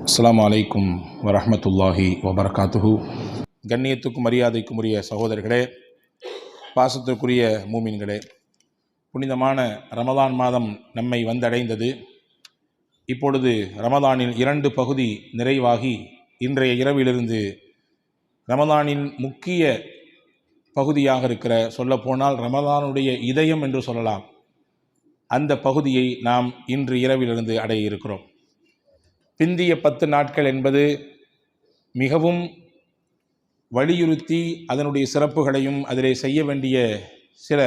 அஸ்ஸலாமு அலைக்கும் வரஹ்மத்துல்லாஹி வபரகாத்துஹு. கண்ணியத்துக்கும் மரியாதைக்கும் உரிய சகோதரர்களே, பாசத்திற்குரிய மூமின்களே, புனிதமான ரமதான் மாதம் நம்மை வந்தடைந்தது. இப்பொழுது ரமதானின் 2 பகுதி நிறைவாகி இன்றைய இரவிலிருந்து ரமதானின் முக்கிய பகுதியாக இருக்கிற, சொல்லப்போனால் ரமதானுடைய இதயம் என்று சொல்லலாம், அந்த பகுதியை நாம் இன்று இரவிலிருந்து அடைய இருக்கிறோம். பிந்திய 10 நாட்கள் என்பது மிகவும் வலியுறுத்தி அதனுடைய சிறப்புகளையும் அதிலே செய்ய வேண்டிய சில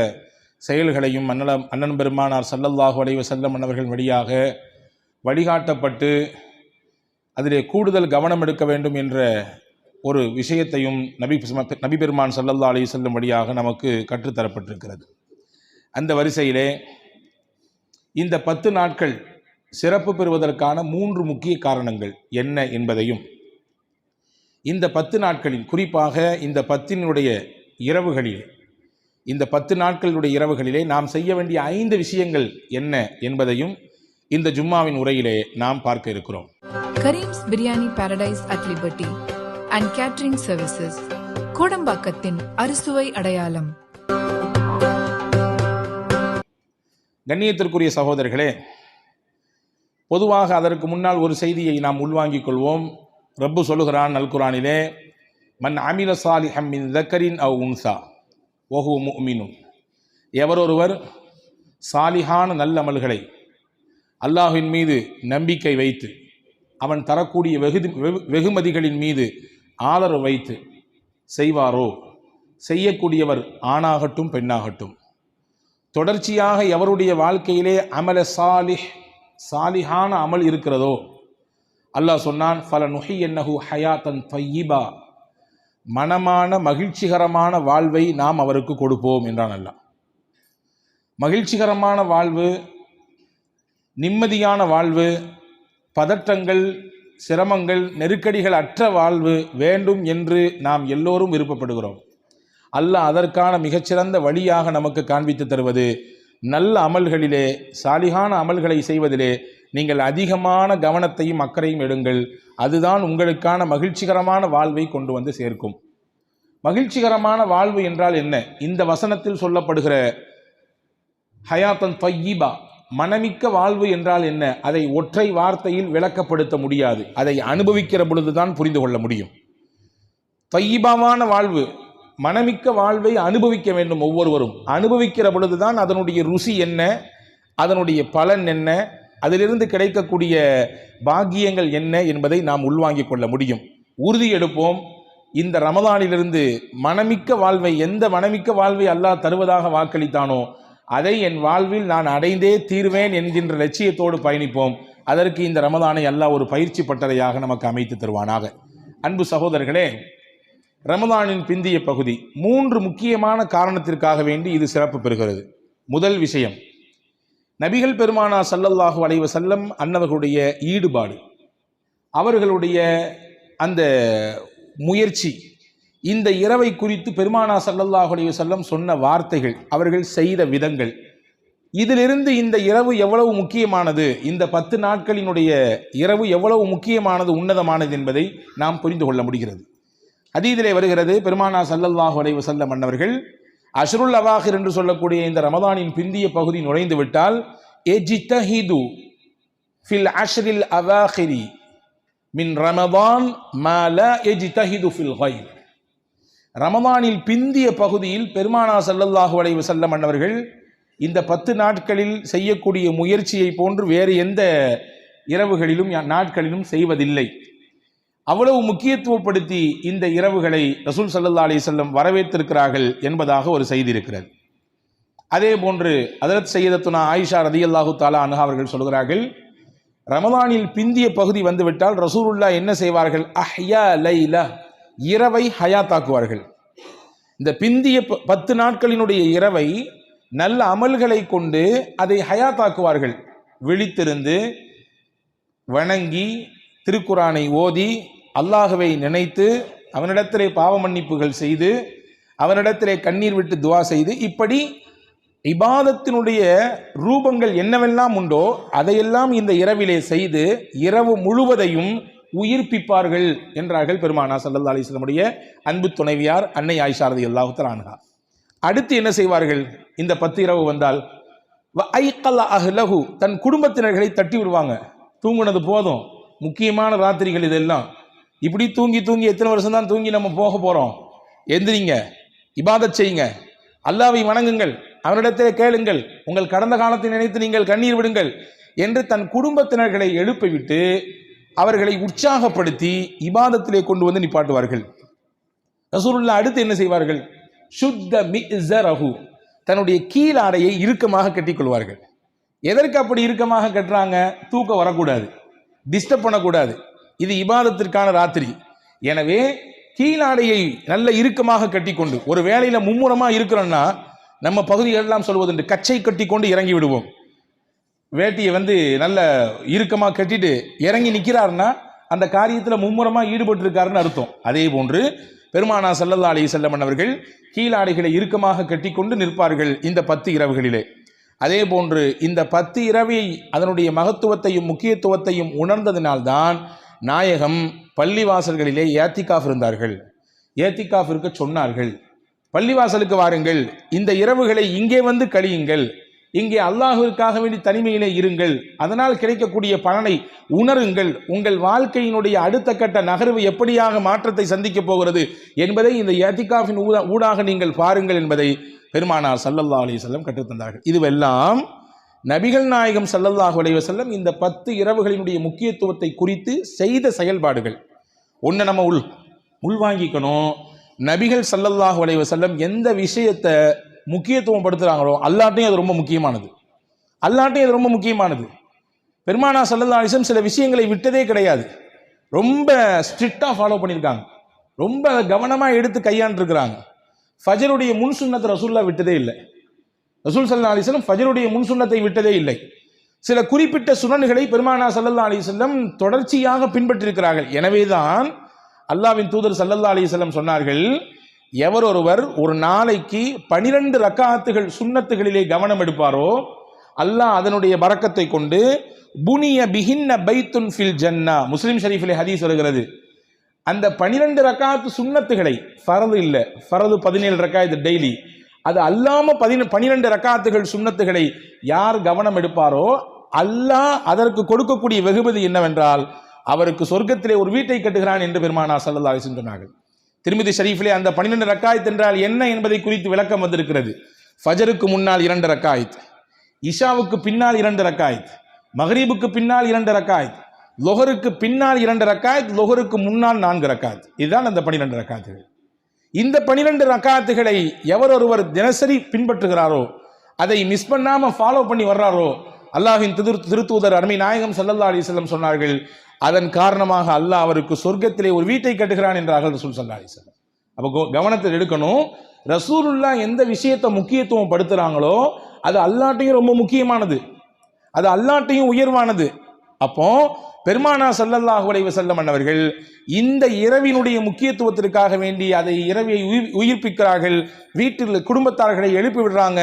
செயல்களையும் அண்ணன் பெருமானார் ஸல்லல்லாஹு அலைஹி வஸல்லம் அவர்கள் வழியாக வழிகாட்டப்பட்டு அதிலே கூடுதல் கவனம் எடுக்க வேண்டும் என்ற ஒரு விஷயத்தையும் நபி பெருமான் ஸல்லல்லாஹு அலைஹி வஸல்லம் வழியாக நமக்கு கற்றுத்தரப்பட்டிருக்கிறது. அந்த வரிசையிலே இந்த 10 நாட்கள் சிறப்பு பெறுவதற்கான 3 முக்கிய காரணங்கள் என்ன என்பதையும், இந்த 10 நாட்களில் குறிப்பாக இந்த 10 இரவுகளில், இந்த 10 நாட்களுடைய இரவுகளிலே நாம் செய்ய வேண்டிய 5 விஷயங்கள் என்ன என்பதையும் இந்த ஜும்மாவின் உரையிலே நாம் பார்க்க இருக்கிறோம். Karim's biryani paradise at liberty and catering services, கோடம்பாக்கத்தின் அறுசுவை அடையாளம். கண்ணியத்திற்குரிய சகோதரர்களே, பொதுவாக அதற்கு முன்னால் ஒரு செய்தியை நாம் உள்வாங்கிக் கொள்வோம். ரப்பு சொல்லுகிறான் அல் குர்ஆனிலே, மன் அமில சாலிஹம் மின் தக்கரின் அவ் உன்சா வஹுவ முஃமினுன், எவரொருவர் சாலிஹான நல்லமல்களை அல்லாஹ்வின் மீது நம்பிக்கை வைத்து அவன் தரக்கூடிய வெகுமதிகளின் மீது ஆதரவு வைத்து செய்வாரோ, செய்யக்கூடியவர் ஆணாகட்டும் பெண்ணாகட்டும், தொடர்ச்சியாக எவருடைய வாழ்க்கையிலே அமல சாலிஹான அமல் இருக்கிறதோ, அல்லாஹ் சொன்னான், ஃபலனுஹியன்னஹு ஹயாத்தன் தய்யிபா, மனமான மகிழ்ச்சிகரமான வாழ்வை நாம் அவருக்கு கொடுப்போம் என்றான் அல்லாஹ். மகிழ்ச்சிகரமான வாழ்வு, நிம்மதியான வாழ்வு, பதற்றங்கள், சிரமங்கள், நெருக்கடிகள் அற்ற வாழ்வு வேண்டும் என்று நாம் எல்லோரும் விருப்பப்படுகிறோம். அல்லாஹ் அதற்கான மிகச்சிறந்த வழியாக நமக்கு காண்பித்து தருவது, நல்ல அமல்களிலே, சாலிகான அமல்களை செய்வதிலே நீங்கள் அதிகமான கவனத்தையும் அக்கறையும் எடுங்கள். அதுதான் உங்களுக்கான மகிழ்ச்சிகரமான வாழ்வை கொண்டு வந்து சேர்க்கும். மகிழ்ச்சிகரமான வாழ்வு என்றால் என்ன? இந்த வசனத்தில் சொல்லப்படுகிற ஹயாத்தன் தய்யிபா, மனமிக்க வாழ்வு என்றால் என்ன? அதை ஒற்றை வார்த்தையில் விளக்கப்படுத்த முடியாது. அதை அனுபவிக்கிற பொழுதுதான் புரிந்து கொள்ள முடியும். தய்யிபாவான வாழ்வு, மனமிக்க வாழ்வை அனுபவிக்க வேண்டும். ஒவ்வொருவரும் அனுபவிக்கிற பொழுதுதான் அதனுடைய ருசி என்ன, அதனுடைய பலன் என்ன, அதிலிருந்து கிடைக்கக்கூடிய பாக்கியங்கள் என்ன என்பதை நாம் உள்வாங்கிக் கொள்ள முடியும். உறுதி எடுப்போம், இந்த ரமதானிலிருந்து மனமிக்க வாழ்வை, எந்த மனமிக்க வாழ்வை அல்லாஹ் தருவதாக வாக்களித்தானோ அதை என் வாழ்வில் நான் அடைந்தே தீர்வேன் என்கின்ற லட்சியத்தோடு பயணிப்போம். அதற்கு இந்த ரமதானை அல்லாஹ் ஒரு பயிற்சி பட்டறையாக நமக்கு அமைத்து தருவானாக. அன்பு சகோதரர்களே, ரமதானின் பிந்திய பகுதி 3 முக்கியமான காரணத்திற்காக வேண்டி இது சிறப்பு பெறுகிறது. முதல் விஷயம், நபிகள் பெருமானார் ஸல்லல்லாஹு அலைஹி வஸல்லம் அன்னவர்களுடைய ஈடுபாடு, அவர்களுடைய அந்த முயற்சி, இந்த இரவை குறித்து பெருமானார் ஸல்லல்லாஹு அலைஹி வஸல்லம் சொன்ன வார்த்தைகள், அவர்கள் செய்த விதங்கள், இதிலிருந்து இந்த இரவு எவ்வளவு முக்கியமானது, இந்த 10 நாட்களினுடைய இரவு எவ்வளவு முக்கியமானது, உன்னதமானது என்பதை நாம் புரிந்து கொள்ள முடிகிறது. ஹதீஸிலே வருகிறது, பெருமானார் ஸல்லல்லாஹு அலைஹி வஸல்லம் அன்னவர்கள் அஷ்ருல் அவாஹிர் என்று சொல்லக்கூடிய இந்த ரமதானின் பிந்திய பகுதி நுழைந்து விட்டால், எஜ்தஹிது ஃபில் அஷ்ரில் அவாஹிரி மின் ரமதான் மா லா எஜ்தஹிது ஃபில் கைர். ரமதானில் பிந்திய பகுதியில் பெருமானார் ஸல்லல்லாஹு அலைஹி வஸல்லம் அன்னவர்கள் இந்த 10 நாட்களில் செய்யக்கூடிய முயற்சியை போன்று வேறு எந்த இரவுகளிலும் நாட்களிலும் செய்வதில்லை. அவ்வளவு முக்கியத்துவப்படுத்தி இந்த இரவுகளை ரசூல் ஸல்லல்லாஹு அலைஹி வஸல்லம் வரவேற்றிருக்கிறார்கள் என்பதாக ஒரு செய்தி இருக்கிறது. அதே போன்று ஹஜ்ரத் சையதத்துனா ஆயிஷா ரலியல்லாஹு தஆலா அன்ஹா அவர்கள் சொல்கிறார்கள், ரமதானில் பிந்திய பகுதி வந்துவிட்டால் ரசூலுல்லாஹ் என்ன செய்வார்கள்? அஹ்யா லைலா, இரவை ஹயாத்தாக்குவார்கள். இந்த பிந்திய 10 நாட்களினுடைய இரவை நல்ல அமல்களை கொண்டு அதை ஹயாத்தாக்குவார்கள். விழித்திருந்து வணங்கி திருக்குரானை ஓதி அல்லாஹ்வை நினைத்து அவனிடத்திலே பாவ மன்னிப்புகள் செய்து அவனிடத்திலே கண்ணீர் விட்டு துவா செய்து, இப்படி இபாதத்தினுடைய ரூபங்கள் என்னவெல்லாம் உண்டோ அதையெல்லாம் இந்த இரவிலே செய்து இரவு முழுவதையும் உயிர்ப்பிப்பார்கள் என்றார்கள் பெருமானா ஸல்லல்லாஹு அலைஹி வஸல்லமுடைய அன்பு துணைவியார் அன்னை ஆயிஷா ரலியல்லாஹு தஆலா அன்ஹா. அடுத்து என்ன செய்வார்கள்? இந்த 10 இரவு வந்தால் ஐக்கல் அஹ்லஹு, தன் குடும்பத்தினர்களை தட்டி விடுவாங்க. தூங்குனது போதும், முக்கியமான ராத்திரிகள் இதெல்லாம். இப்படி தூங்கி தூங்கி எத்தனை வருஷம் தான் தூங்கி நம்ம போக போறோம்? எந்திரிங்க, இபாதத் செய்யுங்க, அல்லாஹ்வை வணங்குங்கள், அவரிடத்திலே கேளுங்கள், உங்கள் கடந்த காலத்தை நினைத்து நீங்கள் கண்ணீர் விடுங்கள் என்று தன் குடும்பத்தினர்களை எழுப்பிவிட்டு அவர்களை உற்சாகப்படுத்தி இபாதத்திலே கொண்டு வந்து நிப்பாட்டுவார்கள். ரசூலுல்லாஹ் அடுத்து என்ன செய்வார்கள்? சுத்த மிஸரஹு, தன்னுடைய கீழாடையை இறுக்கமாக கட்டிக்கொள்வார்கள். எதற்கு அப்படி இறுக்கமாக கட்டுறாங்க? தூக்கம் வரக்கூடாது, டிஸ்டர்ப் பண்ணக்கூடாது. இது இபாதத்திற்கான ராத்திரி. எனவே கீழாடையை நல்ல இறுக்கமாக கட்டிக்கொண்டு, ஒரு வேலையில மும்முரமா இருக்கிறோம்னா நம்ம பகுதிகளெல்லாம் சொல்வதுண்டு, கச்சை கட்டி கொண்டு இறங்கி விடுவோம். வேட்டியை நல்ல இறுக்கமாக கட்டிட்டு இறங்கி நிற்கிறாருன்னா அந்த காரியத்தில் மும்முரமாக ஈடுபட்டு இருக்காருன்னு அர்த்தம். அதே போன்று பெருமானா ஸல்லல்லாஹு அலைஹி வஸல்லம் அவர்கள் கீழாடைகளை இறுக்கமாக கட்டிக்கொண்டு நிற்பார்கள் இந்த 10 இரவுகளிலே. அதே போன்று இந்த 10 இரவை அதனுடைய மகத்துவத்தையும் முக்கியத்துவத்தையும் உணர்ந்ததினால்தான் நாயகம் பள்ளிவாசல்களிலே ஏத்திகாஃப் இருந்தார்கள். ஏத்திகாஃப் இருக்க சொன்னார்கள். பள்ளிவாசலுக்கு வாருங்கள், இந்த இரவுகளை இங்கே வந்து கழியுங்கள், இங்கே அல்லாஹ்விற்காக வேண்டி தனிமையிலே இருங்கள், அதனால் கிடைக்கக்கூடிய பலனை உணருங்கள், உங்கள் வாழ்க்கையினுடைய அடுத்த கட்ட நகர்வு எப்படியாக மாற்றத்தை சந்திக்கப் போகிறது என்பதை இந்த ஏத்திகாஃபின் ஊடாக நீங்கள் பாருங்கள் என்பதை பெருமானார் ஸல்லல்லாஹு அலைஹி வஸல்லம் கற்றுத்தந்தார்கள். இதுவெல்லாம் நபிகள் நாயகம் ஸல்லல்லாஹு அலைஹி வஸல்லம் இந்த 10 இரவுகளினுடைய முக்கியத்துவத்தை குறித்து செய்த செயல்பாடுகள். ஒன்று நம்ம உள்வாங்கிக்கணும். நபிகள் ஸல்லல்லாஹு அலைஹி வஸல்லம் எந்த விஷயத்தை முக்கியத்துவம் படுத்துகிறாங்களோ அல்லாட்டையும் அது ரொம்ப முக்கியமானது. அல்லாட்டையும் அது ரொம்ப முக்கியமானது. பெருமானா ஸல்லல்லாஹு அலைஹி வஸல்லம் சில விஷயங்களை விட்டதே கிடையாது. ரொம்ப ஸ்ட்ரிக்டாக ஃபாலோ பண்ணியிருக்காங்க, ரொம்ப கவனமாக எடுத்து கையாண்டுருக்கிறாங்க. ஃபஜருடைய முன் சுன்னத்தை ரசூலுல்லாஹ் விட்டதே இல்லை. ரசூல் ஸல்லல்லாஹு அலைஹி வஸல்லம் ஃபஜருடைய முன் சுன்னத்தை விட்டதே இல்லை. சில குறிப்பிட்ட சுனன்களை பெருமானா ஸல்லல்லாஹு அலைஹி வஸல்லம் தொடர்ச்சியாக பின்பற்றிருக்கிறார்கள். எனவேதான் அல்லாஹ்வின் தூதர் ஸல்லல்லாஹு அலைஹி வஸல்லம் சொன்னார்கள், எவர் ஒருவர் ஒரு நாளைக்கு 12 ரக்காத்துகள் சுன்னத்துகளிலே கவனம் எடுப்பாரோ அல்லாஹ் அதனுடைய பரக்கத்தை கொண்டு புனிய பிஹின்ன பைத்துன் ஃபில் ஜன்னா, முஸ்லிம் ஷரீஃபிலே ஹதீஸ் வருகிறது. அந்த 12 ரக்காத்து சுன்னத்துகளை, ஃபரது இல்லை, ஃபரது 17 ரக்காத்து டெய்லி, அது அல்லாம 12 ரக்காத்துகள் சுன்னத்துகளை யார் கவனம் எடுப்பாரோ அல்லாஹ் அதற்கு கொடுக்கக்கூடிய வெகுமதி என்னவென்றால் அவருக்கு சொர்க்கத்திலே ஒரு வீட்டை கட்டுகிறான் என்று பெருமானார் ஸல்லல்லாஹு அலைஹி வஸல்லம் சொன்னார்கள். திருமிதி ஷரீஃபிலே அந்த 12 ரக்காயத் என்றால் என்ன என்பதை குறித்து விளக்கம் வந்திருக்கிறது. ஃபஜருக்கு முன்னால் 2 ரக்காயத், இஷாவுக்கு பின்னால் 2 ரக்காயத், மக்ரிபுக்கு பின்னால் 2 ரக்காயத், லொஹருக்கு பின்னால் 2 ரக்காயத், லொஹருக்கு முன்னால் 4 ரக்காயத். இதுதான் அந்த 12 ரக்காத்துகள். இந்த 12 ரக்காத்துகளை எவர் ஒருவர் தினசரி பின்பற்றுகிறாரோ, அதை மிஸ் பண்ணாம ஃபாலோ பண்ணி வர்றாரோ, அல்லாஹ்வின் திருத்தூதர் அருமை நாயகம் ஸல்லல்லாஹு அலைஹி வஸல்லம் சொன்னார்கள், அதன் காரணமாக அல்லாஹ் அவருக்கு சொர்க்கத்திலே ஒரு வீட்டை கட்டுகிறான் என்றார்கள் ரசூல் ஸல்லல்லாஹு அலைஹி வஸல்லம். அப்போ கவனத்தில் எடுக்கணும். ரசூலுல்லாஹ் எந்த விஷயத்தை முக்கியத்துவம் படுத்துறாங்களோ அது அல்லாஹ்ட்டையும் ரொம்ப முக்கியமானது, அது அல்லாஹ்ட்டையும் உயர்வானது. அப்போ பெருமானா ஸல்லல்லாஹு அலைஹி வஸல்லம் அவர்கள் இந்த இரவினுடைய முக்கியத்துவத்திற்காக வேண்டி அதை இரவை உயிர்ப்பிக்கிறார்கள். வீட்டில் குடும்பத்தார்களை எழுப்பி விடுறாங்க,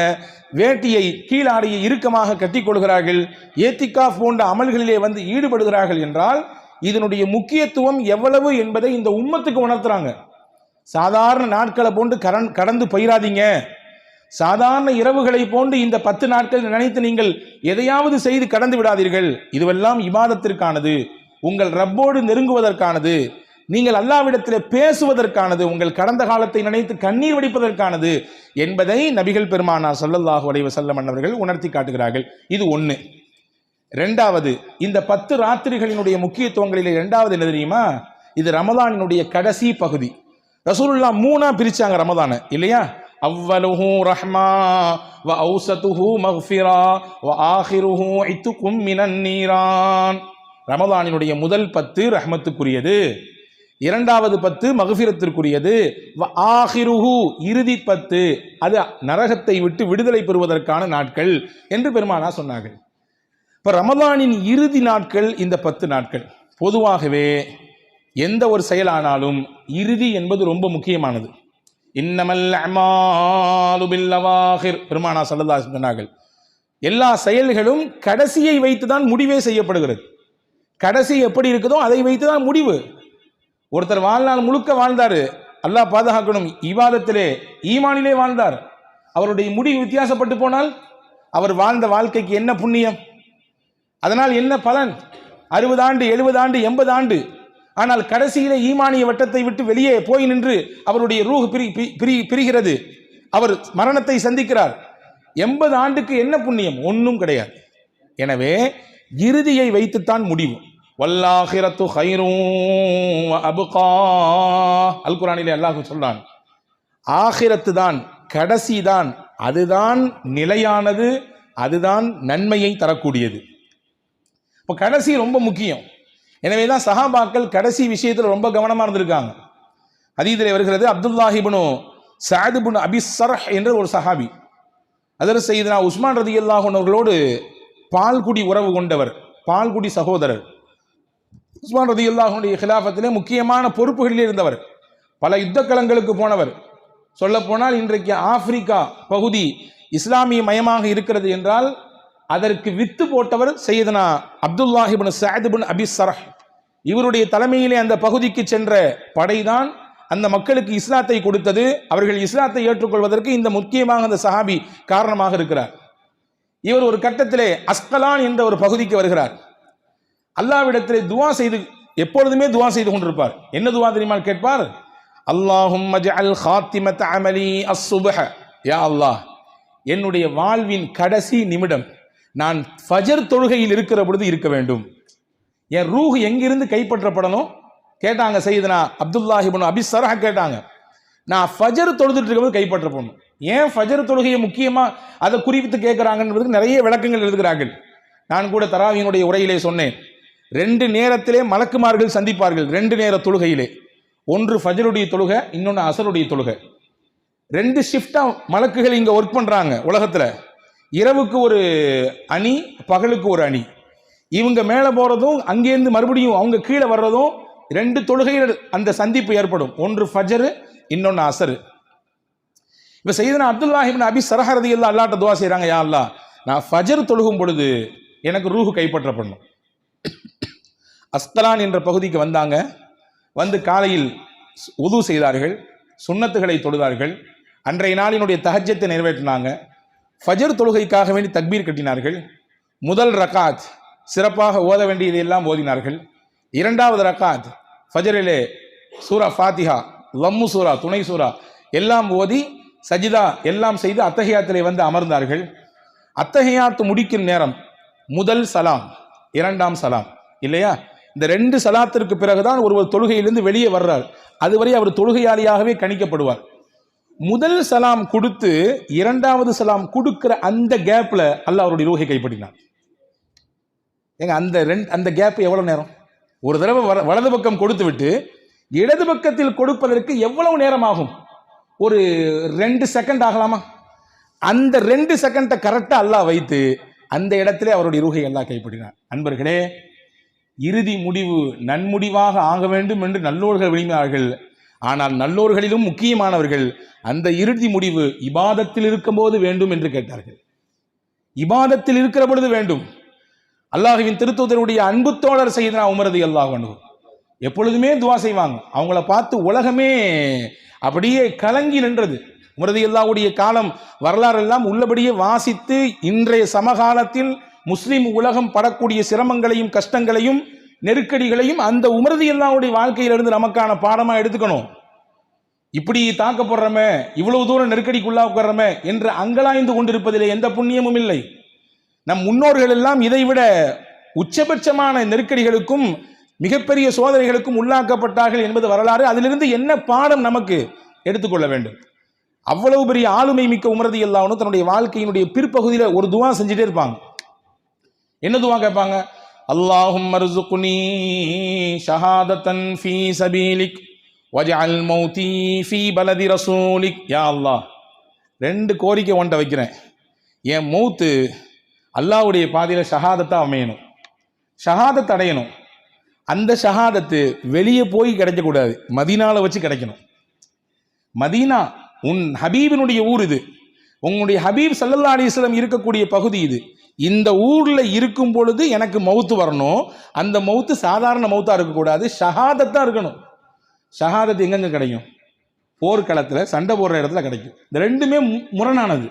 வேட்டியை கீழாடையை இறுக்கமாக கட்டிக்கொள்கிறார்கள், ஏத்திகாஃப் போன்ற அமல்களிலே வந்து ஈடுபடுகிறார்கள் என்றால் இதனுடைய முக்கியத்துவம் எவ்வளவு என்பதை இந்த உம்மத்துக்கு உணர்த்துறாங்க. சாதாரண நாட்களை போன்று கடந்து போயிடாதீங்க. சாதாரண இரவுகளை போன்று இந்த 10 நாட்கள் நினைத்து நீங்கள் எதையாவது செய்து கடந்து விடாதீர்கள். இதுவெல்லாம் இபாதத்திற்கானது, உங்கள் ரப்போடு நெருங்குவதற்கானது, நீங்கள் அல்லாஹ்விடத்தில் பேசுவதற்கானது, உங்கள் கடந்த காலத்தை நினைத்து கண்ணீர் வடிப்பதற்கானது என்பதை நபிகள் பெருமானார் ஸல்லல்லாஹு அலைஹி வஸல்லம் அவர்கள் உணர்த்தி காட்டுகிறார்கள். இது ஒன்று. ரெண்டாவது, இந்த 10 ராத்திரிகளினுடைய முக்கியத்துவங்களிலே இரண்டாவது என்ன தெரியுமா? இது ரமலானினுடைய கடைசி பகுதி. ரசூலுல்லாஹ் 3ஆ பிரிச்சாங்க ரமலானை, இல்லையா? அவ்வலுஹு ரஹ்மா வ அவுஸதுஹு மக்ஃபிரா வ ஆகிருஹு இத்துகும் மினன் நீரான். ரமலானினுடைய முதல் 10 ரஹ்மத்துக்குரியது, இரண்டாவது 10 மக்ஃபிரத்திற்குரியது, வ ஆகிருஹு இறுதி 10 அது நரகத்தை விட்டு விடுதலை பெறுவதற்கான நாட்கள் என்று பெருமானார் சொன்னார்கள். இப்போ ரமலானின் இறுதி நாட்கள் இந்த 10 நாட்கள். பொதுவாகவே எந்த ஒரு செயலானாலும் இறுதி என்பது ரொம்ப முக்கியமானது. இன்னமல் அமாலு பில்லவாஹிர் பெருமானார் ஸல்லல்லாஹு அலைஹி வஸல்லம் சொன்னார்கள், எல்லா செயல்களும் கடைசியை வைத்து தான் முடிவே செய்யப்படுகிறது. கடைசி எப்படி இருக்குதோ அதை வைத்து தான் முடிவு. ஒருத்தர் வாழ்நாள் முழுக்க வாழ்ந்தாரு, அல்லாஹ் பாதுகாக்கணும், இபாதத்திலே ஈமானிலே வாழ்ந்தார், அவருடைய முடிவு வித்தியாசப்பட்டு போனால் அவர் வாழ்ந்த வாழ்க்கைக்கு என்ன புண்ணியம், அதனால் என்ன பலன்? 60 ஆண்டு 70 ஆண்டு 80 ஆண்டு, ஆனால் கடைசியிலே ஈமானிய வட்டத்தை விட்டு வெளியே போய் நின்று அவருடைய ரூஹ் பிரிகிறது, அவர் மரணத்தை சந்திக்கிறார். 80 ஆண்டுக்கு என்ன புண்ணியம்? ஒன்றும் கிடையாது. எனவே இறுதியை வைத்துத்தான் முடிவு. வல்லாஹிரத்து ஹைரும் வ அப்கா. அல் குர்ஆனிலே அல்லாஹ் சொல்றான், ஆகிரத்து தான், கடைசி தான், அதுதான் நிலையானது, அதுதான் நன்மையை தரக்கூடியது. இப்போ கடைசி ரொம்ப முக்கியம். எனவே தான் சஹாபாக்கள் கடைசி விஷயத்தில் ரொம்ப கவனமாக இருந்திருக்காங்க. ஹதீஸிலே வருகிறது, அப்துல்லாஹ் இப்னு சஅத் இப்னு அபி ஸர்ஹ் என்ற ஒரு சஹாபி, ஹஜ்ரத் சய்யிதுனா உஸ்மான் ரலியல்லாஹு அன்ஹு அவர்களோடு பால்குடி உறவு கொண்டவர், பால்குடி சகோதரர். உஸ்மான் ரலியல்லாஹு அன்ஹுடைய கிலாஃபத்திலே முக்கியமான பொறுப்புகளில் இருந்தவர், பல யுத்தக்களங்களுக்கு போனவர். சொல்லப்போனால் இன்றைக்கு ஆப்பிரிக்கா பகுதி இஸ்லாமிய மயமாக இருக்கிறது என்றால் அதற்கு வித்து போட்டவர் சையதுனா அப்துல்லாஹ் இப்னு சஅத் இப்னு அபி ஸர்ஹ். இவருடைய தலைமையிலே அந்த பகுதிக்கு சென்ற படைதான் அந்த மக்களுக்கு இஸ்லாத்தை கொடுத்தது. அவர்கள் இஸ்லாத்தை ஏற்றுக்கொள்வதற்கு இந்த முக்கியமாக அந்த சஹாபி காரணமாக இருக்கிறார். இவர் ஒரு கட்டத்திலே அஸ்கலான் என்ற ஒரு பகுதிக்கு வருகிறார். அல்லாஹ்விடத்திலே துவா செய்து, எப்பொழுதுமே துவா செய்து கொண்டிருப்பார். என்ன துவா தெரியுமா கேட்பார்? அல்லாஹும்ம ஜஅல் காத்திமத அமலி அஸ்ஸுப்ஹ. யா அல்லாஹ், என்னுடைய வாழ்வின் கடைசி நிமிடம் நான் ஃபஜர் தொழுகையில் இருக்கிற பொழுது இருக்க வேண்டும். என் ரூஹ் எங்கிருந்து கைப்பற்றப்படணும் கேட்டாங்க. சையதுனா அப்துல்லாஹ் இப்னு அபி ஸர்ஹ் கேட்டாங்க, நான் ஃபஜர் தொழுதுட்டு இருக்கும்போது கைப்பற்றப்படணும். ஏன் ஃபஜர் தொழுகையை முக்கியமாக அதை குறிப்பிட்டு கேட்குறாங்கன்றதுக்கு நிறைய விளக்கங்கள் எழுதுகிறார்கள். நான் கூட தராவியினுடைய உரையிலே சொன்னேன், 2 நேரத்திலே மலக்குமார்கள் சந்திப்பார்கள், 2 நேர தொழுகையிலே. ஒன்று ஃபஜருடைய தொழுகை, இன்னொன்று அசருடைய தொழுகை. 2 ஷிஃப்டாக மலக்குகள் இங்கே ஒர்க் பண்ணுறாங்க உலகத்தில். இரவுக்கு ஒரு அணி, பகலுக்கு ஒரு அணி. இவங்க மேலே போகிறதும் அங்கேருந்து மறுபடியும் அவங்க கீழே வர்றதும் 2 தொழுகையில் அந்த சந்திப்பு ஏற்படும். ஒன்று ஃபஜரு, இன்னொன்று அசரு. இப்போ சையதுனா அப்துல்லாஹ் இப்னு அபி ஸர்ஹ் ரலியல்லாஹு அல்லாஹ்ட்ட துவா செய்கிறாங்க, யா அல்லாஹ், நான் ஃபஜர் தொழுகும் பொழுது எனக்கு ரூஹ் கைப்பற்றப்படணும். அஸ்கலான் என்ற பகுதிக்கு வந்தாங்க. வந்து காலையில் உது செய்தார்கள், சுன்னத்துகளை தொழுதார்கள், அன்றைய நாளினுடைய தஹஜ்ஜத்தை நிறைவேற்றினாங்க. ஃபஜர் தொழுகைக்காக வேண்டி தக்பீர் கட்டினார்கள். முதல் ரகாத் சிறப்பாக ஓத வேண்டியதையெல்லாம் ஓதினார்கள். 2வது ரகாத் ஃபஜரிலே சூரா ஃபாத்திஹா, லம்மு சூரா, துணை சூரா எல்லாம் ஓதி சஜிதா எல்லாம் செய்து அத்தஹியாத்திலே வந்து அமர்ந்தார்கள். அத்தஹியாத்து முடிக்கும் நேரம் முதல் சலாம், 2ஆம் சலாம் இல்லையா? இந்த 2 சலாத்திற்கு பிறகுதான் ஒருவர் தொழுகையிலிருந்து வெளியே வர்றார். அதுவரை அவர் தொழுகையாளியாகவே கணிக்கப்படுவார். முதல் சலாம் கொடுத்து 2வது சலாம் கொடுக்கிற அந்த கேப்ல அல்லாஹ் அவருடைய ரூஹை கைப்பற்றினார். ஏங்க அந்த கேப் எவ்வளவு நேரம்? ஒரு தடவை வலது பக்கம் கொடுத்து விட்டு இடது பக்கத்தில் கொடுப்பதற்கு எவ்வளவு நேரம் ஆகும்? ஒரு 2 செகண்ட் ஆகலாமா? அந்த 2 செகண்டை கரெக்டா அல்லாஹ் வைத்து அந்த இடத்திலே அவருடைய ரூஹை அல்லாஹ் கைப்பற்றினார். அன்பர்களே, இறுதி முடிவு நன்முடிவாக ஆக வேண்டும் என்று நல்லோர்கள் விரும்பினார்கள். ஆனால் நல்லோர்களிலும் முக்கியமானவர்கள் அந்த இறுதி முடிவு இபாதத்தில் இருக்கும்போது வேண்டும் என்று கேட்டார்கள். இபாதத்தில் இருக்கிற பொழுது வேண்டும். அல்லாஹ்வின் திருத்தூதருடைய அன்பு தோழர் சையதுனா உமர் ரலியல்லாஹு அன்ஹு எப்பொழுதுமே துவா செய்வாங்க. அவங்கள பார்த்து உலகமே அப்படியே கலங்கி நின்றது. உமர் ரலியல்லாஹுடைய காலம் வரலாறு எல்லாம் உள்ளபடியே வாசித்து இன்றைய சமகாலத்தில் முஸ்லிம் உலகம் படக்கூடிய சிரமங்களையும் கஷ்டங்களையும் நெருக்கடிகளையும் அந்த உமர் ரலியல்லாஹுடைய வாழ்க்கையிலிருந்து நமக்கான பாடமாக எடுத்துக்கணும். இப்படி தாக்கப்படுறமே, இவ்வளவு தூரம் நெருக்கடிக்குள்ளாக்குறமே என்று அங்கலாய்ந்து கொண்டிருப்பதிலே எந்த புண்ணியமும் இல்லை. நம் முன்னோர்கள் எல்லாம் இதைவிட உச்சபட்சமான நெருக்கடிகளுக்கும் மிகப்பெரிய சோதனைகளுக்கும் உள்ளாக்கப்பட்டார்கள் என்பது வரலாறு. அதிலிருந்து என்ன பாடம் நமக்கு எடுத்துக்கொள்ள வேண்டும்? அவ்வளவு பெரிய ஆளுமை மிக்க உமர் ரலியல்லாஹு அன்ஹு தன்னுடைய வாழ்க்கையினுடைய பிற்பகுதியில் ஒரு துவா செஞ்சுட்டே இருப்பாங்க. என்ன துவா கேட்பாங்க? அல்லாஹும்ம ர்ஸுக்னி ஷஹாதத்தன் ஃபீ சபீலிக் வஜஅல் மௌதி ஃபீ பலதி ரசூலிக். யா அல்லாஹ், 2 கோரிக்கை ஒன்றை வைக்கிறேன். என் மௌத்து அல்லாஹ்வுடைய பாதையில் ஷஹாதத்தா அமையணும், ஷஹாதத் அடையணும். அந்த ஷஹாதத்து வெளியே போய் கிடைக்கக்கூடாது, மதீனால வச்சு கிடைக்கணும். மதீனா உன் ஹபீபினுடைய ஊர், இது உங்களுடைய ஹபீப் ஸல்லல்லாஹு அலைஹி வஸல்லம் இருக்கக்கூடிய பகுதி, இது இந்த ஊர்ல இருக்கும் பொழுது எனக்கு மௌத்து வரணும். அந்த மௌத்து சாதாரண மௌத்தா இருக்கக்கூடாது, ஷஹாதத்தா இருக்கணும். ஷஹாதத் எங்கெங்க கிடைக்கும்? போர்க்களத்தில் சண்டை போடுற இடத்துல கிடைக்கும். இந்த ரெண்டுமே முரணானது.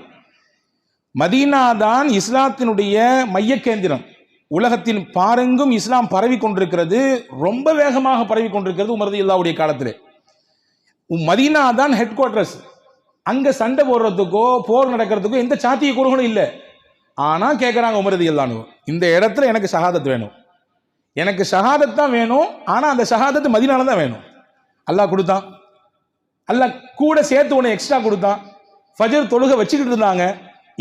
மதீனா தான் இஸ்லாத்தினுடைய மைய கேந்திரம். உலகத்தின் பாரெங்கும் இஸ்லாம் பரவி கொண்டிருக்கிறது, ரொம்ப வேகமாக பரவி கொண்டிருக்கிறது உமர் ரலியல்லாஹுடைய காலத்தில். மதீனா தான் ஹெட் குவார்டர்ஸ். அங்க சண்டை போடுறதுக்கோ போர் நடக்கிறதுக்கோ எந்த சாத்திய கூறுகளும் இல்லை. ஆனா கேட்குறாங்க உமர் ரலியல்லாஹு, இந்த இடத்துல எனக்கு ஷஹாதத் வேணும், எனக்கு ஷஹாதத் தான் வேணும். ஆனா அந்த ஷஹாதத் மதீனால தான் வேணும். அல்லாஹ் கொடுத்தான், அல்லாஹ் கூட சேர்த்து ஒன்று எக்ஸ்ட்ரா கொடுத்தான். ஃபஜர் தொழுகை வச்சுக்கிட்டு இருந்தாங்க,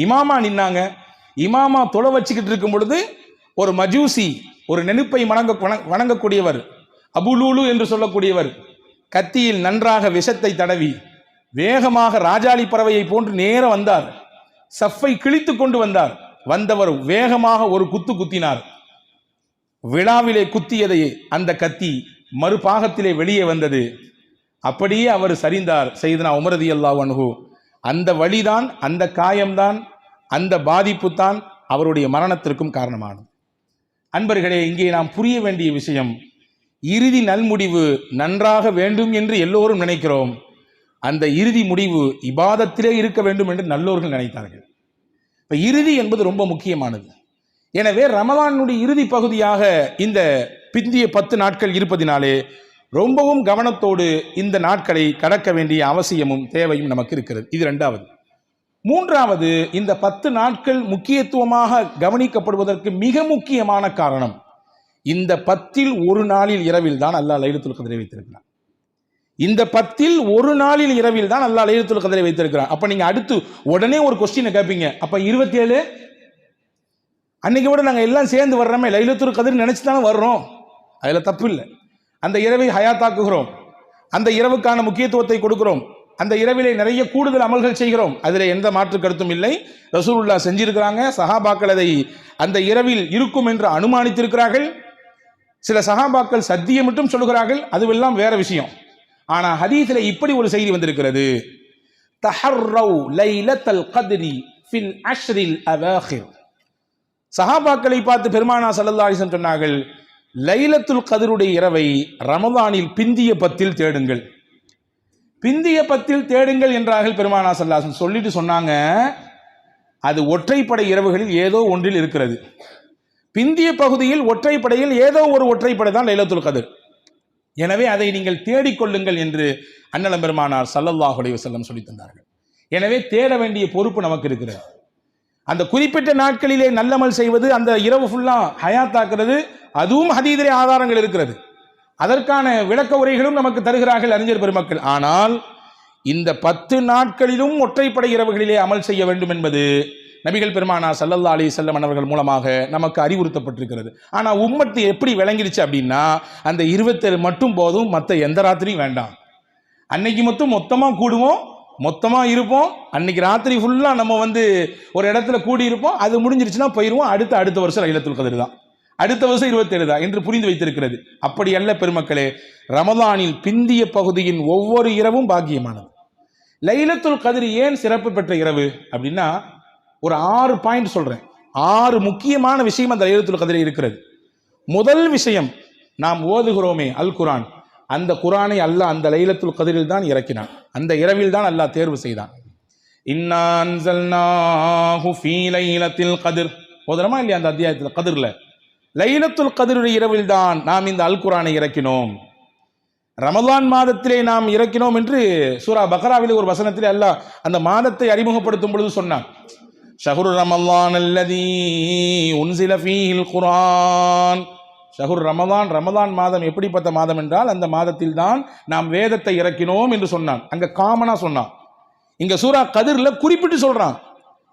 இமாமா நின்னாங்க. இமாமா தொலை வச்சுக்கிட்டு இருக்கும் பொழுது ஒரு மஜூசி, ஒரு நெருப்பை வணங்கக்கூடியவர், அபுலூலு என்று சொல்லக்கூடியவர், கத்தியில் நன்றாக விஷத்தை தடவி வேகமாக ராஜாளி பறவையை போன்று நேர வந்தார். சஃப்பை கிழித்து கொண்டு வந்தார். வந்தவர் வேகமாக ஒரு குத்து குத்தினார். விழாவிலே குத்தியதை அந்த கத்தி மறுபாகத்திலே வெளியே வந்தது. அப்படியே அவர் சரிந்தார். சையதுனா உமர் ரலியல்லாஹு அன்ஹு. அந்த வழிதான், அந்த காயம்தான், அந்த பாதிப்பு தான் அவருடைய மரணத்திற்கும் காரணமானது. அன்பர்களே, இங்கே நாம் புரிய வேண்டிய விஷயம், இறுதி நல்முடிவு நன்றாக வேண்டும் என்று எல்லோரும் நினைக்கிறோம். அந்த இறுதி முடிவு இபாதத்திலே இருக்க வேண்டும் என்று நல்லோர்கள் நினைத்தார்கள். இப்ப இறுதி என்பது ரொம்ப முக்கியமானது. எனவே ரமலானுடைய இறுதி பகுதியாக இந்த பிந்திய 10 நாட்கள் இருப்பதினாலே ரொம்பவும் கவனத்தோடு இந்த நாட்களை கடக்க வேண்டிய அவசியமும் தேவையும் நமக்கு இருக்கிறது. இது 2வது. 3வது, இந்த 10 நாட்கள் முக்கியத்துவமாக கவனிக்கப்படுவதற்கு மிக முக்கியமான காரணம், இந்த 10ல் ஒரு நாளில் இரவில் தான் அல்லாஹ் லைலத்துல் கத்ரை வைத்திருக்கிறான். இந்த 10ல் ஒரு நாளில் இரவில் தான் அல்லாஹ் லைலத்துல் கத்ரை வைத்திருக்கிறான். அப்ப நீங்க அடுத்து உடனே ஒரு கொஸ்டினை கேட்பீங்க, அப்ப 27 அன்னைக்கு விட நாங்கள் எல்லாம் சேர்ந்து வர்றோமே, லைலத்துல் கத்ர் நினைச்சு தானே வர்றோம், அதுல தப்பு இல்லை. அந்த இரவை ஹயாத்தாக்குகிறோம், அந்த இரவுக்கான முக்கியத்துவத்தை கொடுக்கிறோம், அந்த இரவிலே நிறைய கூடுதல் அமல்கள் செய்கிறோம், அதில் எந்த மாற்று கருத்தும் இல்லை. ரசூலுல்லாஹ் செஞ்சிருக்கிறாங்க, சஹாபாக்கள் அதை அந்த இரவில் இருக்கும் என்று அனுமானித்திருக்கிறார்கள். சில சஹாபாக்கள் சத்தியம் மட்டும் சொல்லுகிறார்கள், அதுவெல்லாம் வேற விஷயம். ஆனா ஹதீஸில் இப்படி ஒரு செய்தி வந்திருக்கிறது, தஹர்ரவ் லைலத்துல் கத்ரி ஃபில் அஷ்ரில் அவாஹிர். சஹாபாக்களை பார்த்து பெருமானா ஸல்லல்லாஹு அலைஹி வஸல்லம் சொன்னார்கள், லைலத்துல் கத்ருடைய இரவை ரமலானில் பிந்திய 10ல் தேடுங்கள். பிந்திய 10ல் தேடுங்கள் என்றார்கள் பெருமானா ஸல்லல்லாஹு அலைஹி வஸல்லம். சொல்லிட்டு சொன்னாங்க, அது ஒற்றைப்படை இரவுகளில் ஏதோ ஒன்றில் இருக்கிறது. பிந்திய பகுதியில் ஒற்றைப்படையில் ஏதோ ஒரு ஒற்றைப்படை தான் லைலத்துல் கத்ர். எனவே அதை நீங்கள் தேடிக்கொள்ளுங்கள் என்று அண்ணலம் பெருமானார் ஸல்லல்லாஹு அலைஹி வஸல்லம் சொல்லி தந்தார்கள். எனவே தேட வேண்டிய பொறுப்பு நமக்கு இருக்கிறது. அந்த குறிப்பிட்ட நாட்களிலே நல்லமல் செய்வது, அந்த இரவு ஃபுல்லா ஹயாத்தாக்குறது, அதுவும் ஹதீஸிலே ஆதாரங்கள் இருக்கிறது. அதற்கான விளக்க உரைகளும் நமக்கு தருகிறார்கள் அறிஞர் பெருமக்கள். ஆனால் இந்த 10 நாட்களிலும் ஒற்றைப்படை இரவுகளிலே அமல் செய்ய வேண்டும் என்பது நபிகள் பெருமானார் ஸல்லல்லாஹு அலைஹி வஸல்லம் அவர்கள் மூலமாக நமக்கு அறிவுறுத்தப்பட்டிருக்கிறது. ஆனால் உம்மத்து எப்படி விளங்கிடுச்சு அப்படின்னா, அந்த 27 மட்டும் போதும், மற்ற எந்த ராத்திரியும் வேண்டாம். அன்னைக்கு மட்டும் மொத்தமாக கூடுவோம், மொத்தமாக இருப்போம், அன்னைக்கு ராத்திரி ஃபுல்லாக நம்ம ஒரு இடத்துல கூடி இருப்போம், அது முடிஞ்சிருச்சுன்னா போயிடுவோம், அடுத்த வருஷம் லைலத்துல் கத்ர் தான், அடுத்த வருஷம் 27 தான் என்று புரிந்து வைத்திருக்கிறது. அப்படி அல்ல பெருமக்களே, ரமலானில் பிந்திய பகுதியின் ஒவ்வொரு இரவும் பாக்கியமானது. லைலத்துல் கத்ர் ஏன் சிறப்பு பெற்ற இரவு அப்படின்னா, ஒரு 6 பாயிண்ட் சொல்றேன். 6 முக்கியமான விஷயம் அந்த லைலத்துல் கத்ரில் இருக்கிறது. முதல் விஷயம், நாம் ஓதுகிறோமே அல் குர்ஆன், அந்த குர்ஆனை அல்லாஹ் அந்த லைலத்துல் கத்ரில் தான் இறக்கினான், அந்த இரவில் தான் அல்லாஹ் தேர்வு செய்தான். இன்னா அன்ஸல்னாஹு ஃபீ லைலத்தில் கத்ர் ஓதுறோமா இல்லையா? அந்த அத்தியாயத்தில் கத்ர்ல லைலத்துல் கத்ருடைய இரவில் தான் நாம் இந்த அல் குர்ஆனை இறக்கினோம், ரமலான் மாதத்திலே நாம் இறக்கினோம் என்று சூரா பக்ராவிலே ஒரு வசனத்திலே அல்லாஹ் அந்த மாதத்தை அறிமுகப்படுத்தும் பொழுது சொன்னான். ஷஹ்ரு ரமலான் அல்லதீ உன்ஸில ஃபீஹில் குர்ஆன். ஷஹ்ரு ரமலான், ரமலான் மாதம் எப்படிப்பட்ட மாதம் என்றால், அந்த மாதத்தில் தான் நாம் வேதத்தை இறக்கினோம் என்று சொன்னான். அங்க காமனா சொன்னான். இங்க சூரா கத்ர்ல குறிப்பிட்டு சொல்றான்,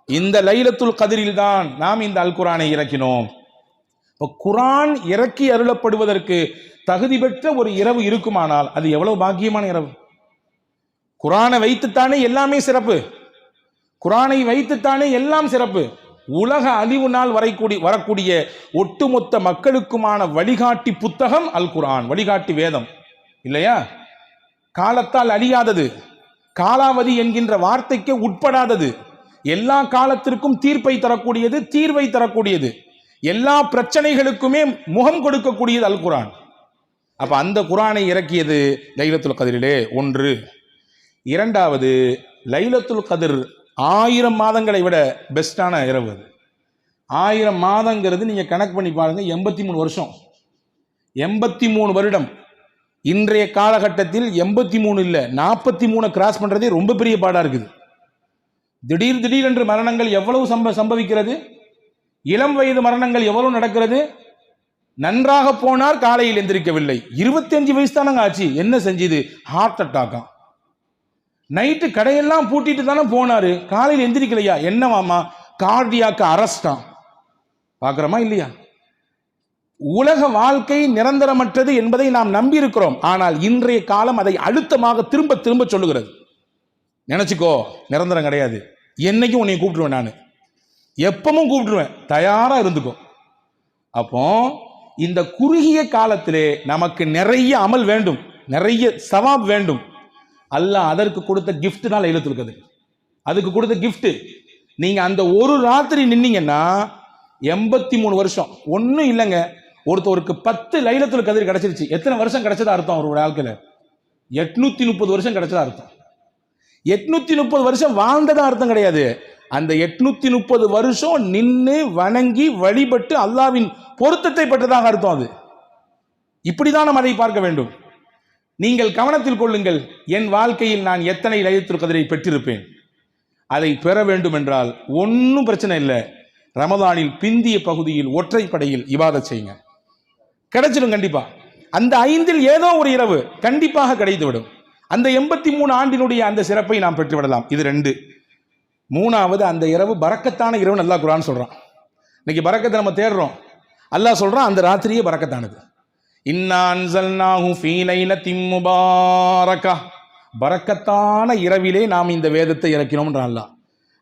இந்த லைலத்துல் கத்ரில் தான் நாம் இந்த அல் குர்ஆனை இறக்கினோம். குர்ஆன் இறக்கி அருளப்படுவதற்கு தகுதி பெற்ற ஒரு இரவு இருக்குமானால் அது எவ்வளவு பாக்கியமான இரவு. குர்ஆனை வைத்துத்தானே எல்லாமே சிறப்பு, குர்ஆனை வைத்துத்தானே எல்லாம் சிறப்பு. உலக அழிவு நாள் வரக்கூடிய ஒட்டுமொத்த மக்களுக்குமான வழிகாட்டி புத்தகம் அல் குர்ஆன், வழிகாட்டி வேதம் இல்லையா? காலத்தால் அழியாதது, காலாவதி என்கின்ற வார்த்தைக்கு உட்படாதது, எல்லா காலத்திற்கும் தீர்ப்பை தரக்கூடியது, தீர்வை தரக்கூடியது, எல்லா பிரச்சனைகளுக்குமே முகம் கொடுக்கக்கூடியது அல் குர்ஆன். அப்ப அந்த குர்ஆனை இறக்கியது லைலத்துல் கத்ரிலே ஒன்று. இரண்டாவது, லைலத்துல் கத்ர் 1000 மாதங்களை விட பெஸ்டான இரவு அது. 1000 மாதங்கிறது நீங்க கணக்கு பண்ணி பாருங்க, 83 வருஷம், 83 வருடம். இன்றைய காலகட்டத்தில் 83 இல்லை, 43 கிராஸ் பண்றதே ரொம்ப பெரிய பாடா இருக்குது. திடீர் என்று மரணங்கள் எவ்வளவு சம்பவிக்கிறது, இளம் வயது மரணங்கள் எவ்வளவு நடக்கிறது. நன்றாக போனார், காலையில் எந்திரிக்கவில்லை, 25 வயசு தானங்க ஆச்சு, என்ன செஞ்சது, ஹார்ட் அட்டாக்கா. நைட்டு கடையெல்லாம் பூட்டிட்டு தானே போனாரு, காலையில் எந்திரிக்கலையா, என்னவாமா, கார்டியாக்கு அரஸ்டா. பார்க்கிறோமா இல்லையா? உலக வாழ்க்கை நிரந்தரமற்றது என்பதை நாம் நம்பி இருக்கிறோம். ஆனால் இன்றைய காலம் அதை அழுத்தமாக திரும்ப திரும்ப சொல்லுகிறது. நினைச்சுக்கோ, நிரந்தரம் கிடையாது. என்னைக்கும் உன்னை கூப்பிட்டுருவேன், நான் எப்பவும் கூப்பிட்டுருவேன், தயாரா இருந்துக்கோ. அப்போ இந்த குறுகிய காலத்திலே நமக்கு நிறைய அமல் வேண்டும், நிறைய சவாப் வேண்டும். அல்லாஹ் அதற்கு கொடுத்த கிஃப்ட் தான் லைலத்துல் கத்ர். அதுக்கு கொடுத்த கிஃப்ட். நீங்க அந்த ஒரு ராத்திரி நின்னீங்கன்னா 83 வருஷம் ஒன்றும் இல்லைங்க. ஒருத்தருக்கு 10 லைலத்துல் கத்ர் கிடைச்சிருச்சு, எத்தனை வருஷம் கிடைச்சதா அர்த்தம்? ஒரு வாழ்க்கையில 830 வருஷம் கிடைச்சதா அர்த்தம். 830 வருஷம் வாழ்ந்ததா அர்த்தம் கிடையாது. அந்த 830 வருஷம் நின்று வணங்கி வழிபட்டு அல்லாவின் பொருத்தத்தை பெற்றதாக அர்த்தம். அது இப்படிதான் நாம் அதை பார்க்க வேண்டும். நீங்கள் கவனத்தில் கொள்ளுங்கள், என் வாழ்க்கையில் நான் எத்தனை லைலத்துல் கத்ரை பெற்றிருப்பேன். அதை பெற வேண்டும் என்றால் ஒன்றும் பிரச்சனை இல்லை, ரமதானில் பிந்திய பகுதியில் ஒற்றைப்படையில் இபாதத் செய்யுங்க, கிடைச்சிடும் கண்டிப்பா. அந்த 5இல் ஏதோ ஒரு இரவு கண்டிப்பாக கிடைத்துவிடும். அந்த 83 ஆண்டினுடைய அந்த சிறப்பை நாம் பெற்றுவிடலாம். இது 2. 3வது, அந்த இரவு பரக்கத்தான இரவு. அல்லாஹ் குர்ஆன் சொல்றான், இன்னைக்கு பரக்கத்தை நம்ம தேடுறோம், அல்லாஹ் சொல்றான் அந்த ராத்திரியே பரக்கத்தானது. இன்னா அன்ஸல்நாஹு ஃபீ லைலத்தின் முபாரகா, பரக்கத்தான இரவிலே நாம் இந்த வேதத்தை இறக்கினோம்ன்றான் அல்லாஹ்.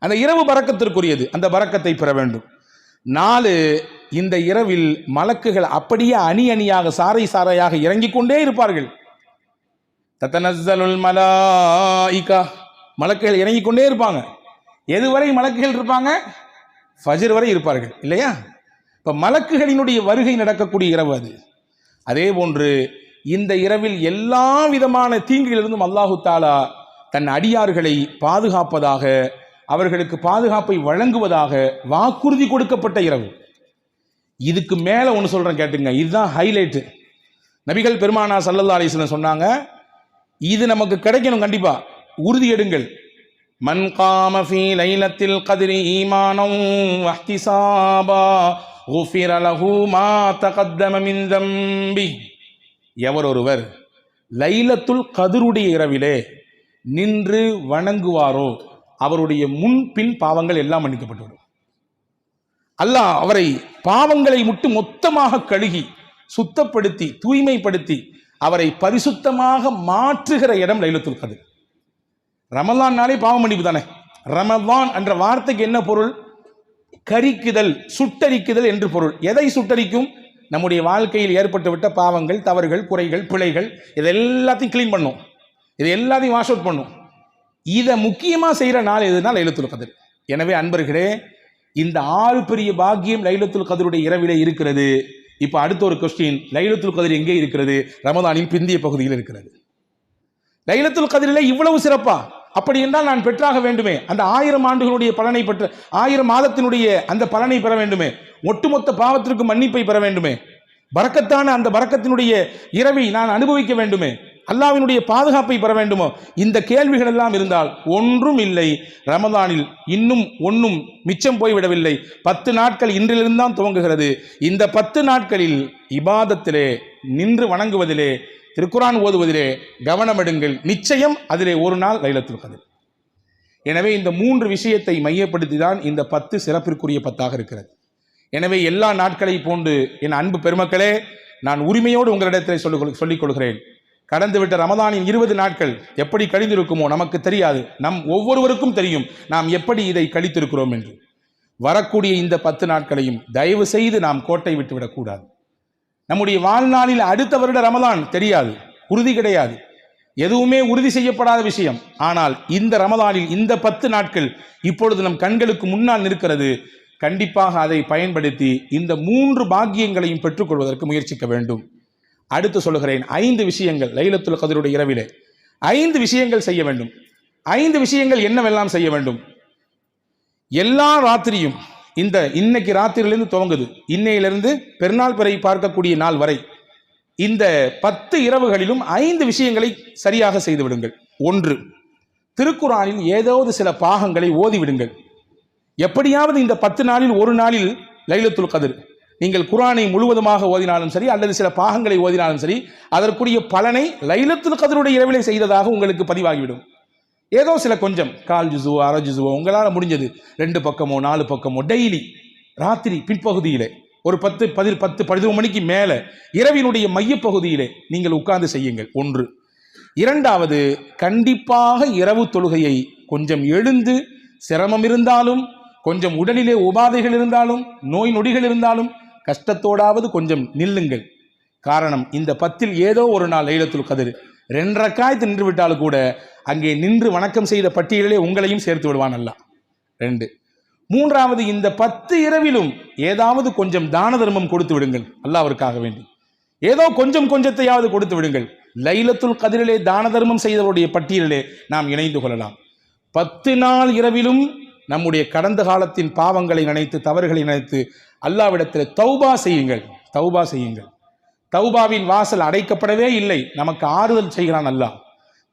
அந்த இரவு பரக்கத்திற்குரியது, அந்த பரக்கத்தை பெற வேண்டும். 4, இந்த இரவில் மலக்குகள் அப்படியே அணி அணியாக சாறை சாறையாக இறங்கிக் கொண்டே இருப்பார்கள். தத்தனஸ்ஸலுல் மலாயிகா, மலக்குகள் இறங்கிக் கொண்டே இருப்பாங்க. எதுவரை மலக்குகள் இருப்பாங்க? ஃபஜ்ர் வரை இருப்பார்கள் இல்லையா? இப்ப மலக்குகளினுடைய வருகை நடக்கக்கூடிய இரவு அது. அதே போன்று இந்த இரவில் எல்லா விதமான தீங்குகளிலிருந்தும் அல்லாஹு தாலா தன் அடியார்களை பாதுகாப்பதாக, அவர்களுக்கு பாதுகாப்பை வழங்குவதாக வாக்குறுதி கொடுக்கப்பட்ட இரவு. இதுக்கு மேல ஒன்று சொல்றேன் கேட்டுங்க, இதுதான் ஹைலைட். நபிகள் பெருமானா ஸல்லல்லாஹு அலைஹி வஸல்லம் சொன்னாங்க, இது நமக்கு கிடைக்கணும், கண்டிப்பா உறுதி எடுங்கள். மன் காம ஃபீ லைலத்தில் கத்ரி ஈமானன் வஹ்திசாபா குஃபிர லஹு மா தகத்தம மின் தம்பி. எவர் ஒருவர் லைலத்துல் கத்ருடைய இரவிலே நின்று வணங்குவாரோ அவருடைய முன்பின் பாவங்கள் எல்லாம் மன்னிக்கப்பட்டுவிடும். அல்லாஹ் அவரை பாவங்களை முட்டு மொத்தமாக கழுகி சுத்தப்படுத்தி தூய்மைப்படுத்தி அவரை பரிசுத்தமாக மாற்றுகிற இடம் லைலத்துல் கத்ர். ரமலான் நாளே பாவ மன்னிப்பு தானே. ரமலான் என்ற வார்த்தைக்கு என்ன பொருள்? கரிக்குதல், சுட்டரிக்குதல் என்று பொருள். எதை சுட்டரிக்கும்? நம்முடைய வாழ்க்கையில் ஏற்பட்டுவிட்ட பாவங்கள், தவறுகள், குறைகள், பிழைகள், இது எல்லாத்தையும் கிளீன் பண்ணும், இது எல்லாத்தையும் வாஷ் அவுட் பண்ணும். இதை முக்கியமாக செய்கிற நாள் எதுனா லைலத்துல் கத்ர். எனவே அன்பர்களே, இந்த 6 பெரிய பாக்கியம் லைலத்துல் கத்ருடைய இரவிலே இருக்கிறது. இப்போ அடுத்த ஒரு கொஸ்டின், லைலத்துல் கத்ர் எங்கே இருக்கிறது? ரமதானின் பிந்திய பகுதியில் இருக்கிறது. லைலத்துல் கத்ரிலே இவ்வளவு சிறப்பா? அப்படி என்றால் நான் பெற்றாக வேண்டுமே, அந்த 1000 ஆண்டுகளுடைய பலனை பெற்ற 1000 மாதத்தினுடைய அந்த பலனை பெற வேண்டுமே, ஒட்டுமொத்த பாவத்திற்கு மன்னிப்பை பெற வேண்டுமே, பரக்கத்தான அந்த பரக்கத்தினுடைய இரவை நான் அனுபவிக்க வேண்டுமே, அல்லாஹ்வினுடைய பாதுகாப்பை பெற வேண்டுமோ? இந்த கேள்விகள் எல்லாம் இருந்தால் ஒன்றும் இல்லை. ரமதானில் இன்னும் ஒன்றும் மிச்சம் போய்விடவில்லை. 10 நாட்கள் இன்றிலிருந்து தான் துவங்குகிறது. இந்த 10 நாட்களில் இபாதத்திலே, நின்று வணங்குவதிலே, திருக்குரான் ஓதுவதிலே கவனம் எடுங்கள். நிச்சயம் அதிலே ஒரு நாள் லைலத்துல் கத்ர். எனவே இந்த 3 விஷயத்தை மையப்படுத்தி தான் இந்த 10 சிறப்பிற்குரிய 10ஆக இருக்கிறது. எனவே எல்லா நாட்களை போன்று என் அன்பு பெருமக்களே, நான் உரிமையோடு உங்களிடத்தில் சொல்லிக் கொள்கிறேன், கடந்துவிட்ட ரமதானின் 20 நாட்கள் எப்படி கழிந்திருக்குமோ நமக்கு தெரியாது. நம் ஒவ்வொருவருக்கும் தெரியும் நாம் எப்படி இதை கழித்திருக்கிறோம் என்று. வரக்கூடிய இந்த 10 நாட்களையும் தயவு செய்து நாம் கோட்டை விட்டுவிடக்கூடாது. நம்முடைய வாழ்நாளில் அடுத்த வருட ரமதான் தெரியாது, உறுதி கிடையாது. எதுவுமே உறுதி செய்யப்படாத விஷயம். ஆனால் இந்த ரமதானில் இந்த 10 நாட்கள் இப்பொழுது நம் கண்களுக்கு முன்னால் நிற்கிறது. கண்டிப்பாக அதை பயன்படுத்தி இந்த 3 பாக்கியங்களையும் பெற்றுக்கொள்வதற்கு முயற்சிக்க வேண்டும். அடுத்து சொல்கிறேன், 5 விஷயங்கள் லைலத்துல் கத்ருடைய இரவிலே 5 விஷயங்கள் செய்ய வேண்டும். 5 விஷயங்கள் என்னவெல்லாம் செய்ய வேண்டும்? எல்லா ராத்திரியும், இன்னைக்கு ராத்திரியிலிருந்து துவங்குது, இன்னையிலிருந்து பெருநாள் பிறை பார்க்கக்கூடிய நாள் வரை இந்த 10 இரவுகளிலும் 5 விஷயங்களை சரியாக செய்து விடுங்கள். 1, திருக்குர்ஆனில் ஏதாவது சில பாகங்களை ஓதிவிடுங்கள். எப்படியாவது இந்த 10 நாளில் ஒரு நாளில் லைலத்துல் கத்ர் நீங்கள் குர்ஆனை முழுவதுமாக ஓதினாலும் சரி அல்லது சில பாகங்களை ஓதினாலும் சரி, அதற்குரிய பலனை லைலத்துல் கத்ருடைய இரவிலே செய்ததாக உங்களுக்கு பதிவாகிவிடும். ஏதோ சில கொஞ்சம், 1/4 ஜுஸுவோ 1/2 ஜுஸுவோ உங்களால் முடிஞ்சது, 2 பக்கமோ 4 பக்கமோ டெய்லி ராத்திரி பின்பகுதியிலே ஒரு 10-11 மணிக்கு மேலே இரவினுடைய மையப்பகுதியிலே நீங்கள் உட்கார்ந்து செய்யுங்கள். 1. 2வது, கண்டிப்பாக இரவு தொழுகையை கொஞ்சம் எழுந்து, சிரமம் இருந்தாலும், கொஞ்சம் உடலிலே உபாதைகள் இருந்தாலும், நோய் நொடிகள் இருந்தாலும் கஷ்டத்தோடாவது கொஞ்சம் நில்லுங்கள். காரணம், இந்த 10இல் ஏதோ ஒரு நாள் லைலத்துல் கத்ர் 2 ரக்காயத்து நின்று விட்டாலும் கூட அங்கே நின்று வணக்கம் செய்த பட்டியலிலே உங்களையும் சேர்த்து விடுவான் அல்லாஹ். 2. 3வது, இந்த 10 இரவிலும் ஏதாவது கொஞ்சம் தான தர்மம் கொடுத்து விடுங்கள் அல்லாஹ்விற்காக வேண்டி. ஏதோ கொஞ்சத்தையாவது கொடுத்து விடுங்கள். லைலத்துல் கத்ரிலே தான தர்மம் செய்தவருடைய பட்டியலிலே நாம் இணைந்து கொள்ளலாம். 10 நாள் இரவிலும் நம்முடைய கடந்த காலத்தின் பாவங்களை நினைத்து, தவறுகளை நினைத்து அல்லாஹ்விடத்தில் தௌபா செய்யுங்கள். தௌபாவின் வாசல் அடைக்கப்படவே இல்லை. நமக்கு ஆறுதல் செய்கிறான் அல்லாஹ்.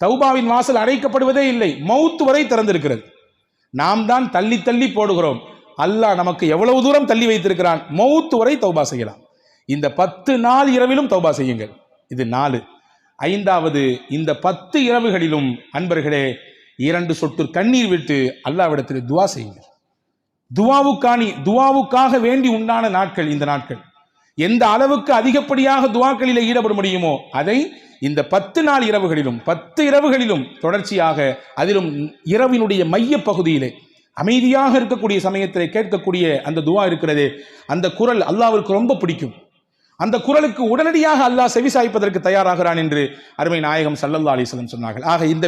தௌபாவின் வாசல் அடைக்கப்படுவதே இல்லை, மௌத் வரை திறந்திருக்கிறது. நாம் தான் தள்ளி தள்ளி போடுகிறோம். அல்லாஹ் நமக்கு எவ்வளவு தூரம் தள்ளி வைத்திருக்கிறான், மௌத் வரை தௌபா செய்யலாம். இந்த 10 நாள் இரவிலும் தௌபா செய்யுங்கள். இது 4. 5வது, இந்த 10 இரவுகளிலும் அன்பர்களே 2 சொட்டு கண்ணீர் விட்டு அல்லாஹ்விடத்தில் துவா செய்யுங்கள். துவாவுக்காக வேண்டி உண்டான நாட்கள் இந்த நாட்கள். எந்த அளவுக்கு அதிகப்படியாக துவாக்களிலே ஈடுபட முடியுமோ அதை இந்த 10 நாள் இரவுகளிலும் 10 இரவுகளிலும் தொடர்ச்சியாக, அதிலும் இரவினுடைய மைய பகுதியிலே அமைதியாக இருக்கக்கூடிய சமயத்திலே கேட்கக்கூடிய அந்த துவா இருக்கிறதே, அந்த குரல் அல்லாஹ்விற்கு ரொம்ப பிடிக்கும். அந்த குரலுக்கு உடனடியாக அல்லாஹ் செவிசாய்ப்பதற்கு தயாராகிறான் என்று அருமை நாயகம் ஸல்லல்லாஹு அலைஹி வஸல்லம் சொன்னார்கள். ஆக இந்த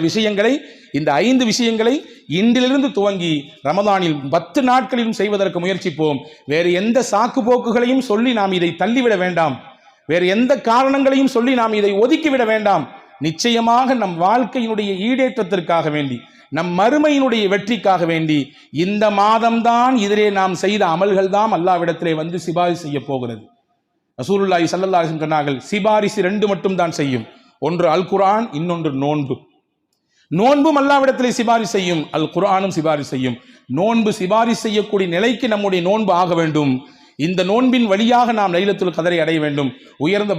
5 விஷயங்களை இன்றிலிருந்து துவங்கி ரமதானில் 10 நாட்களிலும் செய்வதற்கு முயற்சிப்போம். வேறு எந்த சாக்கு போக்குகளையும் சொல்லி நாம் இதை தள்ளிவிட வேண்டாம். வேறு எந்த காரணங்களையும் சொல்லி நாம் இதை ஒதுக்கிவிட வேண்டாம். நிச்சயமாக நம் வாழ்க்கையினுடைய ஈடேற்றத்திற்காக வேண்டி, நம் மறுமையினுடைய வெற்றிக்காக வேண்டி இந்த மாதம்தான் இதிலே நாம் செய்த அமல்கள் தான் அல்லாஹ்விடத்திலே வந்து சிபாரிசு செய்ய போகிறது. ரசூலுல்லாஹி ஸல்லல்லாஹு அலைஹி வஸல்லம் சொன்னார்கள், சிபாரிசு 2 மட்டும் தான் செய்யும். ஒன்று அல் குர்ஆன், இன்னொன்று நோன்பு. நோன்பும் அல்லாஹ்விடத்திலே சிபாரிசு செய்யும், அல் குர்ஆனும் சிபாரிசு செய்யும். நோன்பு சிபாரிசு செய்யக்கூடிய நிலைக்கு நம்முடைய நோன்பு ஆக வேண்டும். இந்த நோன்பின் வழியாக நாம் லைலத்துல் கத்ரை அடைய வேண்டும். உயர்ந்த